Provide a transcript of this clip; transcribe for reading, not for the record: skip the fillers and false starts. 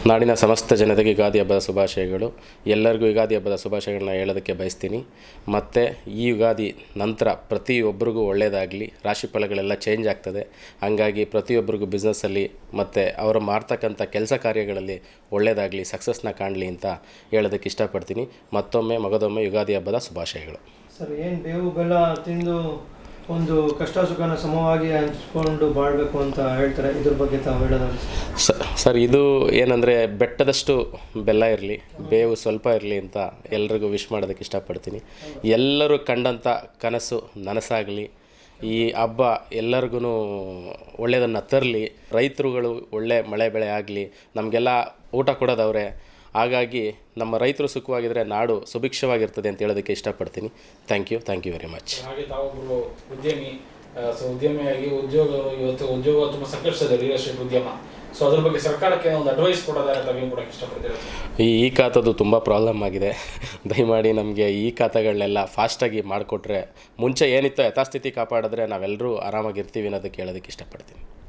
ನಾಡಿನ ಸಮಸ್ತ ಜನತೆಗೆ ಯುಗಾದಿ ಹಬ್ಬದ ಶುಭಾಶಯಗಳು. ಎಲ್ಲರಿಗೂ ಯುಗಾದಿ ಹಬ್ಬದ ಶುಭಾಶಯಗಳನ್ನ ಹೇಳೋದಕ್ಕೆ ಬಯಸ್ತೀನಿ. ಮತ್ತು ಈ ಯುಗಾದಿ ನಂತರ ಪ್ರತಿಯೊಬ್ಬರಿಗೂ ಒಳ್ಳೆಯದಾಗಲಿ. ರಾಶಿ ಫಲಗಳೆಲ್ಲ ಚೇಂಜ್ ಆಗ್ತದೆ. ಹಂಗಾಗಿ ಪ್ರತಿಯೊಬ್ಬರಿಗೂ ಬಿಸ್ನೆಸ್ಸಲ್ಲಿ ಮತ್ತು ಅವರು ಮಾಡ್ತಕ್ಕಂಥ ಕೆಲಸ ಕಾರ್ಯಗಳಲ್ಲಿ ಒಳ್ಳೆಯದಾಗಲಿ, ಸಕ್ಸಸ್ನ ಕಾಣಲಿ ಅಂತ ಹೇಳೋದಕ್ಕೆ ಇಷ್ಟಪಡ್ತೀನಿ. ಮತ್ತೊಮ್ಮೆ ಮಗದೊಮ್ಮೆ ಯುಗಾದಿ ಹಬ್ಬದ ಶುಭಾಶಯಗಳು. ಸರ್, ಏನು ಬೇವು ಬೆಲ್ಲ ತಿಂದು ಒಂದು ಕಷ್ಟ ಸುಖನ ಸಮವಾಗಿ ಹಂಚ್ಕೊಂಡು ಬಾಳಬೇಕು ಅಂತ ಹೇಳ್ತಾರೆ, ಇದ್ರ ಬಗ್ಗೆ ತಾವು ಹೇಳೋದಾದ್ರೆ? ಸರ್, ಇದು ಏನಂದರೆ ಬೆಟ್ಟದಷ್ಟು ಬೆಲ್ಲ ಇರಲಿ, ಬೇವು ಸ್ವಲ್ಪ ಇರಲಿ ಅಂತ ಎಲ್ರಿಗೂ ವಿಶ್ ಮಾಡೋದಕ್ಕೆ ಇಷ್ಟಪಡ್ತೀನಿ. ಎಲ್ಲರೂ ಕಂಡಂಥ ಕನಸು ನನಸಾಗಲಿ. ಈ ಹಬ್ಬ ಎಲ್ಲರಿಗೂ ಒಳ್ಳೆಯದನ್ನು ತರಲಿ. ರೈತರುಗಳು ಒಳ್ಳೆ ಮಳೆ ಬೆಳೆ ಆಗಲಿ. ನಮಗೆಲ್ಲ ಊಟ ಕೊಡೋದವ್ರೆ. ಹಾಗಾಗಿ ನಮ್ಮ ರೈತರು ಸುಖವಾಗಿದ್ದರೆ ನಾಡು ಸುಭಿಕ್ಷವಾಗಿರ್ತದೆ ಅಂತ ಹೇಳೋದಕ್ಕೆ ಇಷ್ಟಪಡ್ತೀನಿ. Thank you very much. ಹಾಗೆ ತಾವೊಬ್ಬರು ಉದ್ಯಮಿ, ಉದ್ಯಮಿಯಾಗಿ ಇವತ್ತು ಉದ್ಯೋಗ ತುಂಬ ಸಂಕಷ್ಟದ ರಿಯಲ್ ಎಸ್ಟೇಟ್ ಉದ್ಯಮ. ಸೊ ಅದ್ರ ಬಗ್ಗೆ ಸರ್ಕಾರಕ್ಕೆ ಒಂದು ಅಡ್ವೈಸ್ ಕೊಡೋದಾದ್ರೆ ತಾವೇನು ಕೊಡೋಕ್ಕೆ ಇಷ್ಟಪಡ್ತೀರಾ? ಈ ಖಾತದ್ದು ತುಂಬ ಪ್ರಾಬ್ಲಮ್ ಆಗಿದೆ. ದಯಮಾಡಿ ನಮಗೆ ಈ ಖಾತೆಗಳನ್ನೆಲ್ಲ ಫಾಸ್ಟಾಗಿ ಮಾಡಿಕೊಟ್ರೆ, ಮುಂಚೆ ಏನಿತ್ತೋ ಯಥಾಸ್ಥಿತಿ ಕಾಪಾಡಿದ್ರೆ ನಾವೆಲ್ಲರೂ ಆರಾಮಾಗಿರ್ತೀವಿ ಅನ್ನೋದಕ್ಕೆ ಹೇಳೋದಕ್ಕೆ ಇಷ್ಟಪಡ್ತೀನಿ.